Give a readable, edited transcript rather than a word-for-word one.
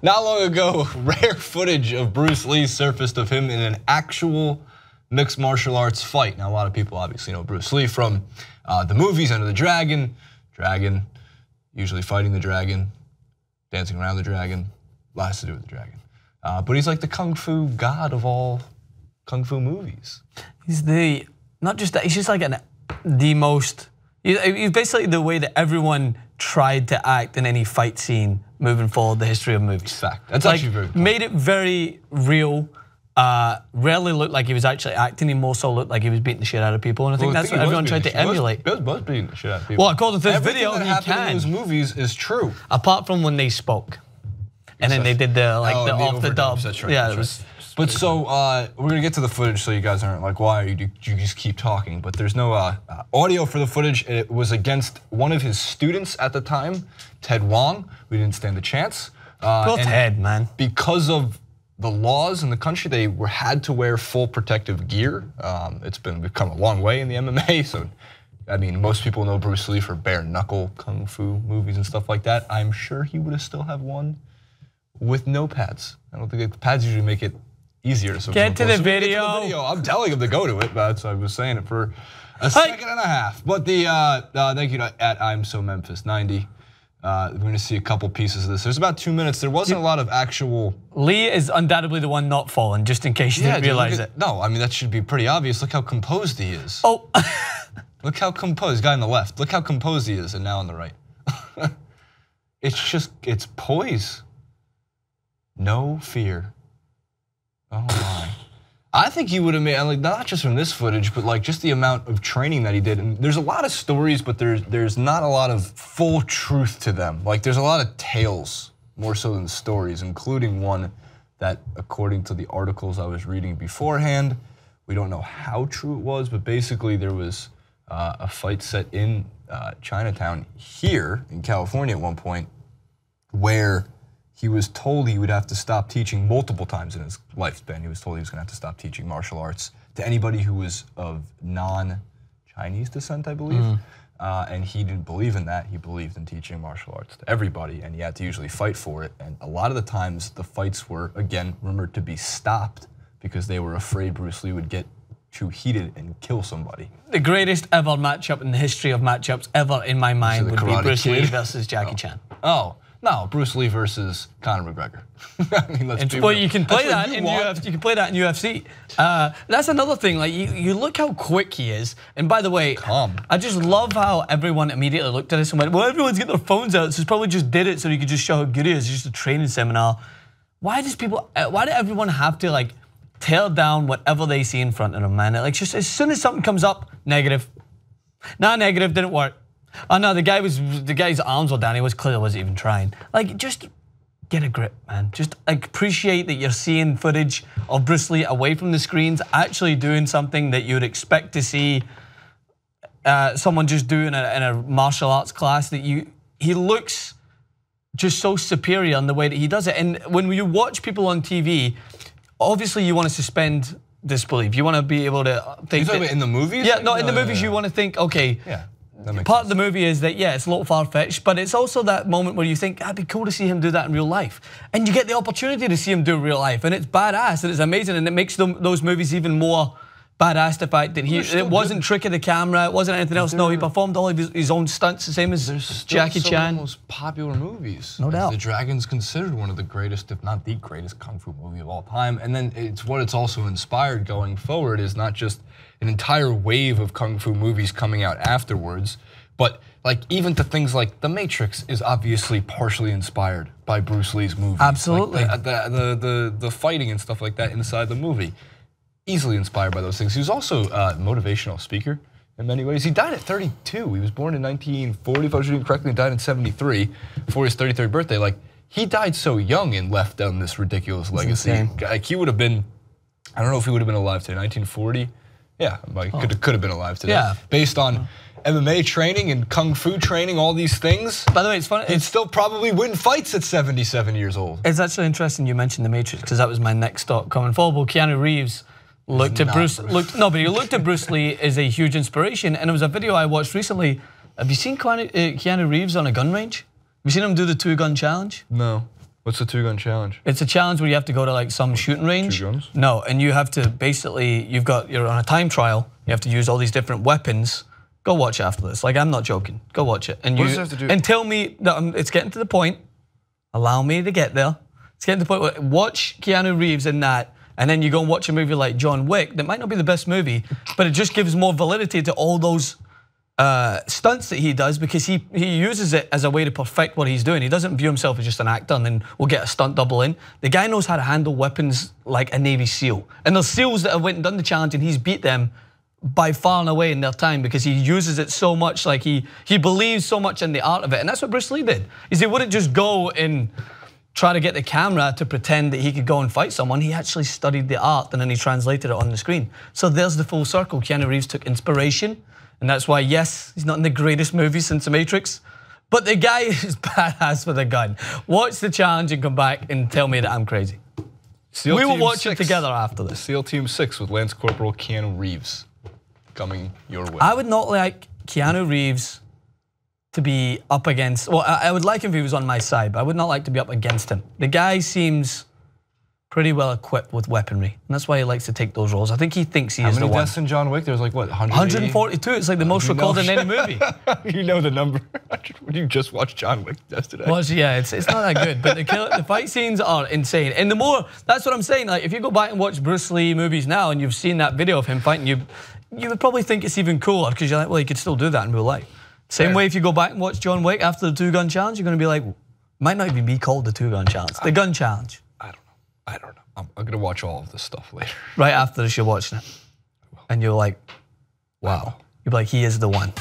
Not long ago, rare footage of Bruce Lee surfaced of him in an actual mixed martial arts fight. Now, a lot of people obviously know Bruce Lee from the movies, Enter the Dragon, usually fighting the dragon, dancing around the dragon, lots to do with the dragon. But he's like the kung fu god of all kung fu movies. He's not just that, he's just like he's basically the way that everyone tried to act in any fight scene moving forward the history of movies. Fact. That's actually very cool. Made it very real. Rarely looked like he was actually acting. He more so looked like he was beating the shit out of people, and I think that's what everyone tried to emulate. He was beating the shit out of people. Well, according to this video, he can. In those movies is true, apart from when they spoke, and then they did the off the dub. That's right. Yeah, that's it was. Right. But so we're gonna get to the footage, so you guys aren't like, why are you just keep talking? But there's no audio for the footage. It was against one of his students at the time, Ted Wong. We didn't stand a chance. Well, Ted, man. Because of the laws in the country, they had to wear full protective gear. It's become a long way in the MMA. So, I mean, most people know Bruce Lee for bare knuckle kung fu movies and stuff like that. I'm sure he would have still have one with no pads. I don't think the pads usually make it easier. So get to the video. I'm telling him to go to it, but I was saying it for a second and a half. But thank you to @I'mSoMemphis90. We're gonna see a couple pieces of this. There's about 2 minutes. There wasn't a lot of actual. Lee is undoubtedly the one not falling, just in case you didn't realize it. No, I mean that should be pretty obvious. Look how composed he is. Oh. Look how composed, guy on the left. Look how composed he is, and now on the right. It's poise. No fear. Oh my. I think he would have made, like, not just from this footage, but like just the amount of training that he did. And there's a lot of stories, but there's not a lot of full truth to them. Like there's a lot of tales, more so than stories, including one that, according to the articles I was reading beforehand, we don't know how true it was, but basically there was a fight set in Chinatown here in California at one point where he was told he would have to stop teaching multiple times in his lifespan. He was told he was gonna have to stop teaching martial arts to anybody who was of non-Chinese descent, I believe. And he didn't believe in that. He believed in teaching martial arts to everybody, and he had to usually fight for it. And a lot of the times, the fights were, again, rumored to be stopped because they were afraid Bruce Lee would get too heated and kill somebody. The greatest ever matchup in the history of matchups ever, in my mind, would be Bruce Lee versus Jackie Chan. Oh. No, Bruce Lee versus Conor McGregor. I mean, let's be real. You can play that in UFC. You can play that in UFC. That's another thing. Like you look how quick he is. And by the way, I just love how everyone immediately looked at this and went, "Well, everyone's getting their phones out, so he probably just did it so he could just show how good he is. It's just a training seminar." Why do everyone have to like tear down whatever they see in front of them, man? Like just as soon as something comes up, negative. Nah, negative, didn't work. Oh no, the guy's arms were down. He clearly wasn't even trying. Like, just get a grip, man. Just appreciate that you're seeing footage of Bruce Lee away from the screens, actually doing something that you would expect to see someone just do in a martial arts class. He looks just so superior in the way that he does it. And when you watch people on TV, obviously you want to suspend disbelief. You want to be able to think. You're talking about in the movies? Yeah, no, in the movies you want to think, okay. Yeah. Part of the movie is that, yeah, it's a little far-fetched, but it's also that moment where you think, it'd be cool to see him do that in real life. And you get the opportunity to see him do real life, and it's badass, and it's amazing, and it makes those movies even more badass, the fact that it wasn't trick of the camera, it wasn't anything else. No, he performed all of his own stunts, the same as Jackie Chan. Some of the most popular movies. No doubt. The Dragon's considered one of the greatest, if not the greatest, kung fu movie of all time. And then it's also inspired going forward is not just an entire wave of kung fu movies coming out afterwards, but like even to things like The Matrix is obviously partially inspired by Bruce Lee's movies. Absolutely. Like the fighting and stuff like that inside the movie, easily inspired by those things. He was also a motivational speaker in many ways. He died at 32. He was born in 1940, if I was reading correctly, and died in 73 for his 33rd birthday. Like he died so young and left down this ridiculous legacy. Like he would have been, I don't know if he would have been alive today, 1940. Yeah, like could have been alive today. Yeah. Based on MMA training and kung fu training, all these things. By the way, it's funny. He'd still probably win fights at 77 years old. It's actually interesting you mentioned The Matrix because that was my next thought coming forward. Well, Keanu Reeves looked at he looked at Bruce Lee as a huge inspiration, and it was a video I watched recently. Have you seen Keanu Reeves on a gun range? Have you seen him do the 2-gun challenge? No. What's the two-gun challenge? It's a challenge where you have to go to like some shooting range. 2 guns? No, and you have to basically, you're on a time trial. You have to use all these different weapons. Go watch it after this. Like, I'm not joking. Go watch it. And what does it have to do? And tell me that it's getting to the point. Allow me to get there. It's getting to the point where watch Keanu Reeves in that, and then you go and watch a movie like John Wick that might not be the best movie, but it just gives more validity to all those stunts that he does, because he uses it as a way to perfect what he's doing. He doesn't view himself as just an actor and then we'll get a stunt double in. The guy knows how to handle weapons like a Navy SEAL. And there's SEALs that have went and done the challenge and he's beat them by far and away in their time, because he uses it so much, like he believes so much in the art of it. And that's what Bruce Lee did, is he wouldn't just go and try to get the camera to pretend that he could go and fight someone. He actually studied the art and then he translated it on the screen. So there's the full circle. Keanu Reeves took inspiration. And that's why, yes, he's not in the greatest movie since The Matrix, but the guy is badass with a gun. Watch the challenge and come back and tell me that I'm crazy. We will watch it together after this. SEAL Team 6 with Lance Corporal Keanu Reeves coming your way. I would not like Keanu Reeves to be up against, well, I would like him if he was on my side, but I would not like to be up against him. The guy seems pretty well equipped with weaponry, and that's why he likes to take those roles. I think he thinks he is the one. How many deaths in John Wick? There's like, what, 142? It's like the most recorded in any movie. You know the number. You just watched John Wick yesterday. Well, yeah, it's not that good, but the fight scenes are insane. And the more, that's what I'm saying, like if you go back and watch Bruce Lee movies now and you've seen that video of him fighting, you would probably think it's even cooler, because you're like, well, he could still do that in real life. Same way if you go back and watch John Wick after the 2-gun challenge, you're gonna be like, might not even be called the 2-gun challenge, the gun challenge. I don't know. I'm gonna watch all of this stuff later. Right after this, you're watching it. And you're like, wow. You're like, he is the one.